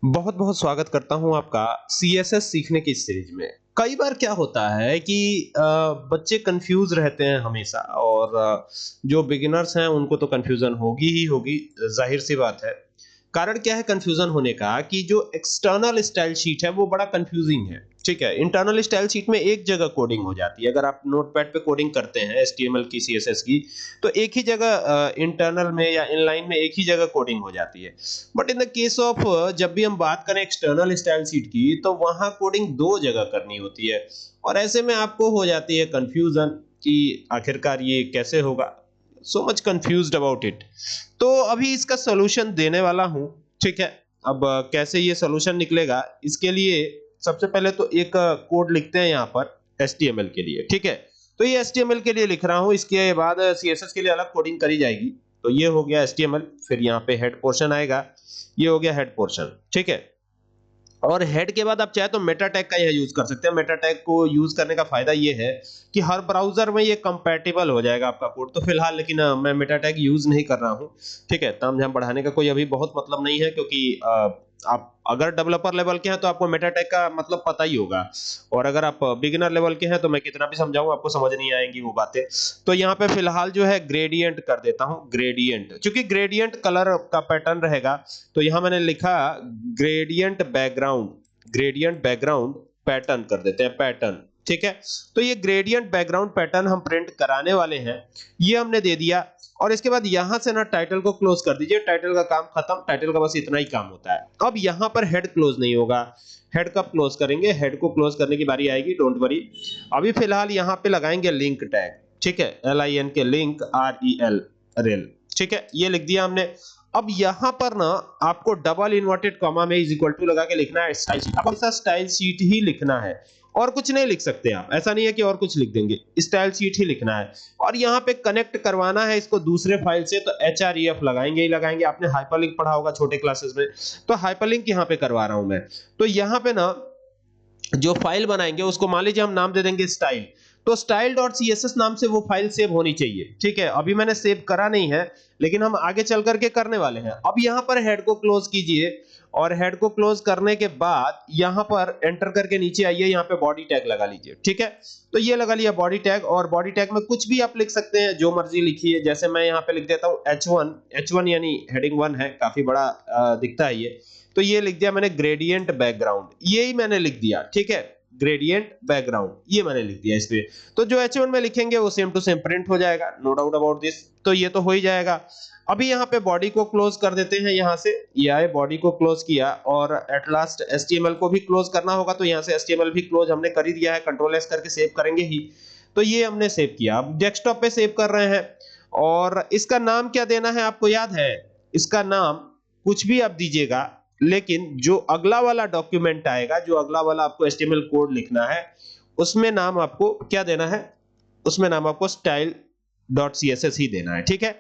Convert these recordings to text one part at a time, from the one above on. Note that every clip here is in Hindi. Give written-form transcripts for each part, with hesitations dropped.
बहुत बहुत स्वागत करता हूँ आपका सीएसएस सीखने की इस सीरीज में। कई बार क्या होता है कि बच्चे कंफ्यूज रहते हैं हमेशा और जो बिगिनर्स हैं उनको तो कंफ्यूजन होगी ही होगी, जाहिर सी बात है। कारण क्या है कंफ्यूजन होने का कि जो एक्सटर्नल स्टाइल शीट है वो बड़ा कंफ्यूजिंग है। ठीक है, इंटरनल स्टाइल शीट में एक जगह कोडिंग हो जाती है। अगर आप नोटपैड पे कोडिंग करते हैं एचटीएमएल की, सीएसएस की, तो एक ही जगह इंटरनल में या इनलाइन में एक ही जगह कोडिंग हो जाती है। But in the case of जब भी हम बात करें एक्सटर्नल स्टाइल शीट की, तो वहां कोडिंग दो जगह करनी होती है और ऐसे में आपको हो जाती है कंफ्यूजन कि आखिरकार ये कैसे होगा। So much confused about it. तो अभी इसका सॉल्यूशन देने वाला हूं। ठीक है, अब कैसे ये सॉल्यूशन निकलेगा इसके लिए सबसे पहले तो एक कोड लिखते हैं यहाँ पर एचटीएमएल के लिए। ठीक है, तो ये एचटीएमएल के लिए लिख रहा हूं, इसके बाद सीएसएस के लिए अलग कोडिंग करी जाएगी। तो ये हो गया एचटीएमएल, फिर यहाँ पे हेड पोर्शन आएगा। ये हो गया हेड पोर्शन। ठीक है, और हेड के बाद आप चाहे तो मेटा टैग का यह यूज कर सकते हैं। मेटा टैग को यूज करने का फायदा ये है कि हर ब्राउजर में ये कंपैटिबल हो जाएगा आपका कोड। तो फिलहाल लेकिन मैं मेटा टैग यूज नहीं कर रहा हूं। ठीक है, तामझाम बढ़ाने का कोई अभी बहुत मतलब नहीं है, क्योंकि आप अगर डेवलपर लेवल के हैं तो आपको मेटा टैग का मतलब पता ही होगा, और अगर आप बिगिनर लेवल के हैं तो मैं कितना भी समझाऊं आपको समझ नहीं आएंगी वो बातें। तो यहाँ पे फिलहाल जो है ग्रेडियंट कर देता हूं, ग्रेडियंट, क्योंकि ग्रेडियंट कलर का पैटर्न रहेगा। तो यहाँ मैंने लिखा gradient background, gradient background pattern कर देते हैं, पैटर्न। ठीक है, तो ये ग्रेडियंट बैकग्राउंड पैटर्न हम प्रिंट कराने वाले हैं, ये हमने दे दिया। और इसके बाद यहां से ना टाइटल को क्लोज कर दीजिए, टाइटल का काम खत्म, टाइटल का बस इतना ही काम होता है। अब यहां पर हेड क्लोज नहीं होगा। हेड कब क्लोज करेंगे? हेड को क्लोज करने की बारी आएगी, डोंट वरी। अभी फिलहाल यहां पे लगाएंगे लिंक टैग। ठीक है, LIN के लिंक, REL, रेल। ठीक है, ये लिख दिया हमने। अब यहां पर ना आपको डबल इन्वर्टेड कॉमा में इज इक्वल टू लगा के लिखना है स्टाइल शीट। अब ऐसा स्टाइल शीट ही लिखना है और कुछ नहीं लिख सकते आप। ऐसा नहीं है कि और कुछ लिख देंगे, स्टाइल शीट ही लिखना है। और यहाँ पे कनेक्ट करवाना है इसको दूसरे फाइल से, तो HREF लगाएंगे ही लगाएंगे। आपने हाइपरलिंक पढ़ा होगा छोटे क्लासेस में, तो हाइपरलिंक यहाँ पे करवा रहा हूं मैं। तो यहाँ पे ना जो फाइल बनाएंगे उसको मान लीजिए हम नाम दे देंगे स्टाइल। तो style.css नाम से वो फाइल सेव होनी चाहिए। ठीक है, अभी मैंने सेव करा नहीं है, लेकिन हम आगे चल करके करने वाले हैं। अब यहाँ पर हेड को क्लोज कीजिए, और हेड को क्लोज करने के बाद यहाँ पर एंटर करके नीचे आइए, यहाँ पे बॉडी टैग लगा लीजिए। ठीक है, तो ये लगा लिया बॉडी टैग, और बॉडी टैग में कुछ भी आप लिख सकते हैं, जो मर्जी लिखिए। जैसे मैं यहाँ पे लिख देता हूँ H1, H1 यानी हेडिंग 1 है, काफी बड़ा दिखता है ये। तो ये लिख दिया मैंने ग्रेडियंट बैकग्राउंड, ये ही मैंने लिख दिया। ठीक है, ग्रेडियंट बैकग्राउंड ये मैंने लिख दिया इस पे। तो जो H1 में लिखेंगे वो सेम टू सेम प्रिंट हो जाएगा, नो डाउट अबाउट दिस। तो ये तो हो ही जाएगा। अभी यहाँ पे बॉडी को क्लोज कर देते हैं। यहाँ से ये आए, बॉडी को क्लोज किया, और एट लास्ट HTML को भी क्लोज करना होगा। तो यहाँ से HTML भी क्लोज हमने कर ही दिया है, कंट्रोल S करके सेव करेंगे ही। तो ये हमने सेव किया। अब डेस्कटॉप पे सेव कर रहे हैं, और इसका नाम क्या देना है आपको याद है? इसका नाम कुछ भी आप दीजिएगा, लेकिन जो अगला वाला डॉक्यूमेंट आएगा, जो अगला वाला आपको HTML कोड लिखना है, उसमें नाम आपको क्या देना है? उसमें नाम आपको style.css ही देना है। ठीक है,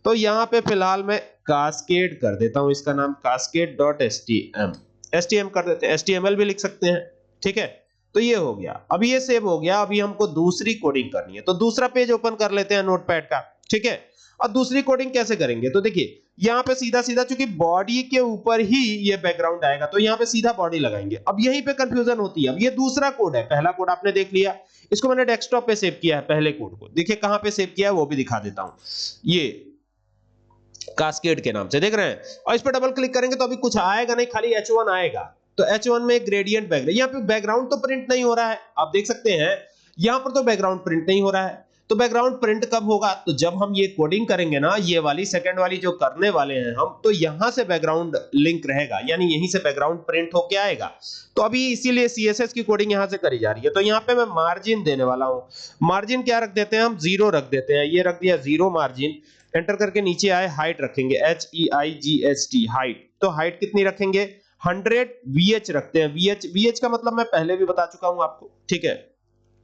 तो यहां पे फिलहाल मैं कास्केड कर देता हूं, इसका नाम cascade.htm, htm कर देते हैं, html भी लिख सकते हैं। ठीक है, तो ये हो गया। अभी ये सेव हो गया। अभी हमको दूसरी कोडिंग करनी है, तो दूसरा पेज ओपन कर लेते हैं नोटपैड का। ठीक है, और दूसरी कोडिंग कैसे करेंगे? तो देखिए यहाँ पे सीधा सीधा, चूंकि बॉडी के ऊपर ही ये बैकग्राउंड आएगा, तो यहाँ पे सीधा बॉडी लगाएंगे। अब यहीं पे कंफ्यूजन होती है। अब ये दूसरा कोड है, पहला कोड आपने देख लिया, इसको मैंने डेस्कटॉप पे सेव किया है। पहले कोड को देखिए कहां पे सेव किया है, वो भी दिखा देता हूं। ये कास्केड के नाम से देख रहे हैं, और इस पर डबल क्लिक करेंगे तो अभी कुछ आएगा नहीं, खाली H1 आएगा। तो H1 में ग्रेडियंट बैकग्राउंड, यहाँ पे बैकग्राउंड तो प्रिंट नहीं हो रहा है, आप देख सकते हैं यहाँ पर तो बैकग्राउंड प्रिंट नहीं हो रहा है। तो बैकग्राउंड प्रिंट कब होगा? तो जब हम ये कोडिंग करेंगे ना, ये वाली सेकंड वाली जो करने वाले हैं हम, तो यहां से बैकग्राउंड लिंक रहेगा, यानी यहीं से बैकग्राउंड प्रिंट होके आएगा। तो अभी इसीलिए CSS की कोडिंग यहां से करी जा रही है। तो यहाँ पे मैं मार्जिन देने वाला हूं। मार्जिन क्या रख देते हैं हम? 0 रख देते हैं। ये रख दिया 0 मार्जिन। एंटर करके नीचे आए, हाइट रखेंगे HEIGHT, हाइट। तो हाइट कितनी रखेंगे? 100 VH रखते हैं। VH का मतलब मैं पहले भी बता चुका हूं आपको। ठीक है,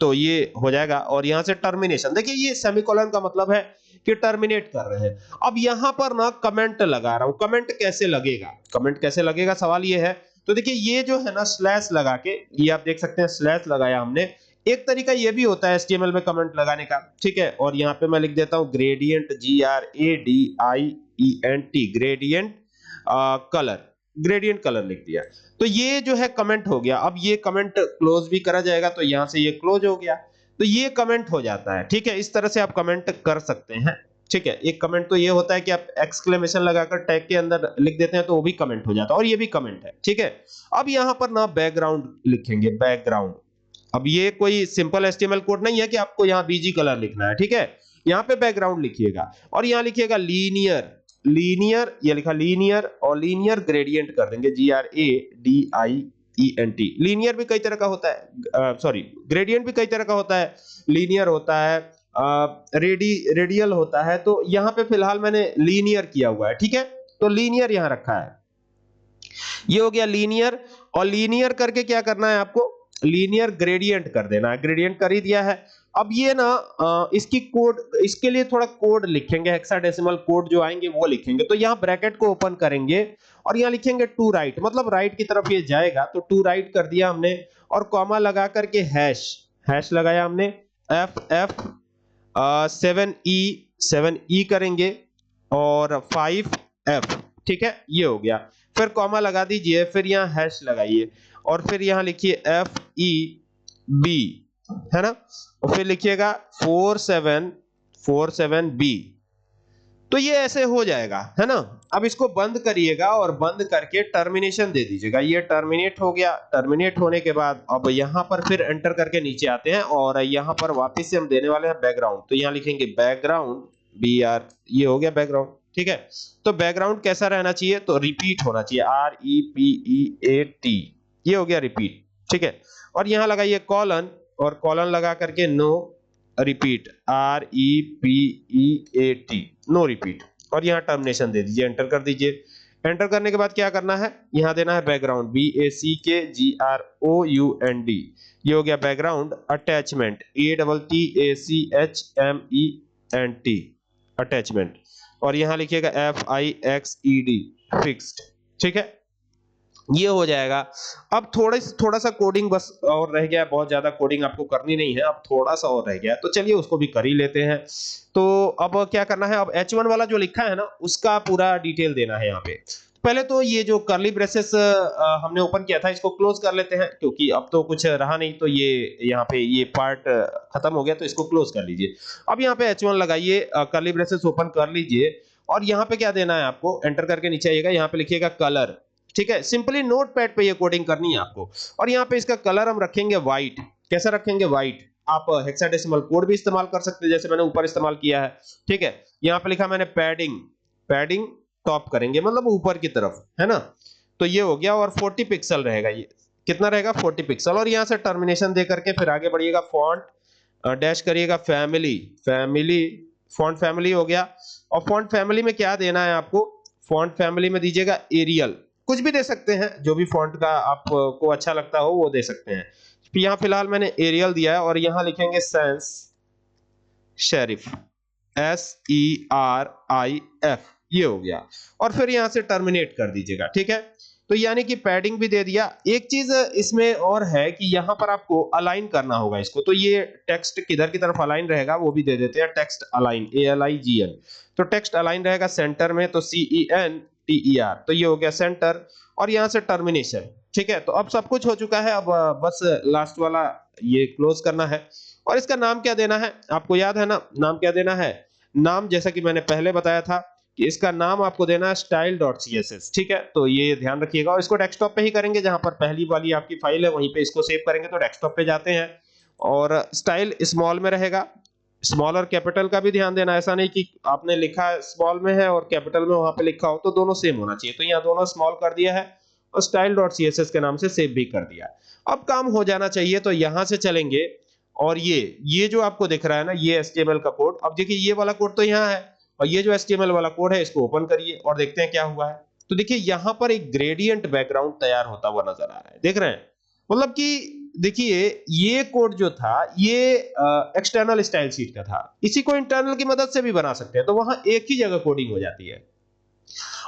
तो ये हो जाएगा। और यहां से टर्मिनेशन, देखिए ये सेमीकोलन का मतलब है कि टर्मिनेट कर रहे हैं। अब यहां पर ना कमेंट लगा रहा हूं। कमेंट कैसे लगेगा? कमेंट कैसे लगेगा, सवाल ये है। तो देखिए ये जो है ना स्लैश लगा के, ये आप देख सकते हैं स्लैश लगाया हमने। एक तरीका ये भी होता है HTML में कमेंट लगाने का। ठीक है, और यहाँ पे मैं लिख देता हूं gradient, GRADIENT, gradient colour. Gradient colour लिख दिया। तो ये जो है कमेंट हो गया। अब ये कमेंट क्लोज भी करा जाएगा तो यहां से ये क्लोज हो गया, तो ये कमेंट हो जाता है। ठीक है, इस तरह से आप कमेंट कर सकते हैं। ठीक है, एक कमेंट तो ये होता है कि आप एक्सक्लेमेशन लगाकर टैग के अंदर लिख देते हैं तो वो भी कमेंट हो जाता है, और ये भी कमेंट है। ठीक है, अब यहां पर ना बैकग्राउंड लिखेंगे, बैकग्राउंड। अब ये कोई सिंपल एचटीएमएल कोड नहीं है कि आपको यहाँ बीजी कलर लिखना है। ठीक है, यहाँ पे बैकग्राउंड लिखिएगा और यहाँ लिखिएगा लीनियर, लीनियर, ये लिखा लीनियर, और लीनियर ग्रेडियंट कर देंगे, GRADIENT। लीनियर भी कई तरह का होता है, सॉरी ग्रेडियंट भी कई तरह का होता है, लीनियर होता है, रेडियल होता है। तो यहाँ पे फिलहाल मैंने लीनियर किया हुआ है। ठीक है, तो लीनियर यहाँ रखा है, ये हो गया लीनियर। और लीनियर करके क्या करना है आपको, लीनियर ग्रेडियंट कर देना है। ग्रेडियंट कर ही दिया है। अब ये ना इसकी कोड, इसके लिए थोड़ा कोड लिखेंगे, हेक्साडेसिमल कोड जो आएंगे वो लिखेंगे। तो यहाँ ब्रैकेट को ओपन करेंगे और यहाँ लिखेंगे टू राइट, मतलब राइट की तरफ ये जाएगा, तो टू राइट कर दिया हमने, और कॉमा लगा करके हैश, हैश लगाया हमने, FF 7E करेंगे और 5F। ठीक है, ये हो गया। फिर कॉमा लगा दीजिए, फिर यहाँ हैश लगाइए और फिर यहाँ लिखिए FEB, है ना, और फिर लिखिएगा 4747B। तो ये ऐसे हो जाएगा, है ना। अब इसको बंद करिएगा और बंद करके टर्मिनेशन दे दीजिएगा। ये टर्मिनेट हो गया। टर्मिनेट होने के बाद अब यहां पर फिर एंटर करके नीचे आते हैं और यहां पर वापस से हम देने वाले हैं बैकग्राउंड। तो यहां लिखेंगे बैकग्राउंड BR, ये हो गया बैकग्राउंड। ठीक है, तो बैकग्राउंड कैसा रहना चाहिए, तो रिपीट होना चाहिए, REPEAT, ये हो गया रिपीट। ठीक है, और यहां लगाइए कॉलन, और कॉलन लगा करके no repeat, REPEAT, no repeat, और यहां टर्मिनेशन दे दीजिए, एंटर कर दीजिए। एंटर करने के बाद क्या करना है, यहां देना है बैकग्राउंड, BACKGROUND, ये हो गया बैकग्राउंड। अटैचमेंट, ATTACHMENT, अटैचमेंट, और यहां लिखिएगा FIXED, फिक्स्ड। ठीक है, ये हो जाएगा। अब थोड़ा सा कोडिंग बस और रह गया है, बहुत ज्यादा कोडिंग आपको करनी नहीं है, अब थोड़ा सा और रह गया है, तो चलिए उसको भी कर ही लेते हैं। तो अब क्या करना है, अब H1 वाला जो लिखा है ना, उसका पूरा डिटेल देना है यहाँ पे। पहले तो ये जो कर्ली ब्रेसेस हमने ओपन किया था, इसको क्लोज कर लेते हैं, क्योंकि अब तो कुछ रहा नहीं, तो ये यहाँ पे ये पार्ट खत्म हो गया, तो इसको क्लोज कर लीजिए। अब यहाँ पे H1 लगाइए, कर्ली ब्रेसेस ओपन कर लीजिए, और यहाँ पे क्या देना है आपको, एंटर करके नीचे आइएगा, यहाँ पे लिखिएगा कलर। ठीक है, सिंपली नोटपैड पे ये कोडिंग करनी है आपको, और यहाँ पे इसका कलर हम रखेंगे व्हाइट। कैसा रखेंगे, व्हाइट। आप हेक्साडेसिमल कोड भी इस्तेमाल कर सकते हैं, जैसे मैंने ऊपर इस्तेमाल किया है। ठीक है, यहाँ पे लिखा मैंने पैडिंग, पैडिंग टॉप करेंगे, मतलब ऊपर की तरफ, है ना। तो ये हो गया, और 40 पिक्सल रहेगा, ये कितना रहेगा, 40 पिक्सल। और यहाँ से टर्मिनेशन दे करके फिर आगे बढ़िएगा, फॉन्ट डैश करिएगा फैमिली, फैमिली, फॉन्ट फैमिली हो गया। और फॉन्ट फैमिली में क्या देना है आपको, फॉन्ट फैमिली में दीजिएगा एरियल, कुछ भी दे सकते हैं, जो भी फॉन्ट का आपको अच्छा लगता हो वो दे सकते हैं। यहाँ फिलहाल मैंने एरियल दिया है, और यहाँ लिखेंगे सेंस शेरिफ, SERIF, ये हो गया। और फिर यहाँ से टर्मिनेट कर दीजिएगा। ठीक है, तो यानी कि पैडिंग भी दे दिया। एक चीज इसमें और है कि यहाँ पर आपको अलाइन करना होगा इसको, तो ये टेक्स्ट किधर की तरफ अलाइन रहेगा वो भी दे देते हैं, टेक्स्ट अलाइन, ALIGN। तो टेक्स्ट अलाइन रहेगा सेंटर में, तो CENTER, तो ये हो गया सेंटर, और यहाँ से टर्मिनेशन। ठीक है, तो अब सब कुछ हो चुका है, अब बस लास्ट वाला ये क्लोज करना है। और इसका नाम क्या देना है, आपको याद है ना, नाम क्या देना है, नाम जैसा कि मैंने पहले बताया था कि इसका नाम आपको देना है style.css। ठीक है, तो ये ध्यान रखिएगा, और इसको डेस्कटॉप पे ही करेंगे, जहां पर पहली वाली आपकी फाइल है वहीं पे इसको सेव करेंगे। तो डेस्कटॉप पे जाते हैं, और स्टाइल स्मॉल में रहेगा, स्मॉल और कैपिटल का भी ध्यान देना, ऐसा नहीं कि आपने लिखा स्मॉल में है और कैपिटल में वहां पे लिखा हो, तो दोनों सेम होना चाहिए। तो यहाँ दोनों स्मॉल कर दिया है, और style.css के नाम से सेव भी कर दिया। अब काम हो जाना चाहिए, तो यहां से चलेंगे, और ये जो आपको दिख रहा है ना, ये HTML का कोड। अब देखिए ये वाला कोड तो यहाँ है, और ये जो HTML वाला कोड है इसको ओपन करिए और देखते हैं क्या हुआ है। तो देखिए यहाँ पर एक ग्रेडियंट बैकग्राउंड तैयार होता हुआ नजर आ रहा है, देख रहे हैं, मतलब कि देखिए ये कोड जो था ये एक्सटर्नल स्टाइल शीट का था, इसी को इंटरनल की मदद से भी बना सकते हैं, तो वहां एक ही जगह कोडिंग हो जाती है।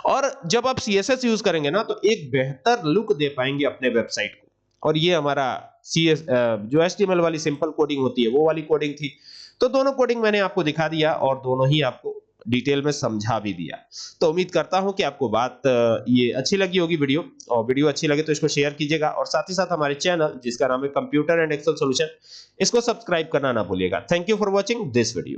और जब आप CSS यूज करेंगे ना, तो एक बेहतर लुक दे पाएंगे अपने वेबसाइट को। और ये हमारा जो HTML वाली सिंपल कोडिंग होती है वो वाली कोडिंग थी। तो दोनों कोडिंग मैंने आपको दिखा दिया, और दोनों ही आपको डिटेल में समझा भी दिया। तो उम्मीद करता हूं कि आपको बात ये अच्छी लगी होगी वीडियो, और वीडियो अच्छी लगे तो इसको शेयर कीजिएगा, और साथ ही साथ हमारे चैनल जिसका नाम है कंप्यूटर एंड एक्सेल सॉल्यूशन, इसको सब्सक्राइब करना ना भूलिएगा। Thank you for watching this video.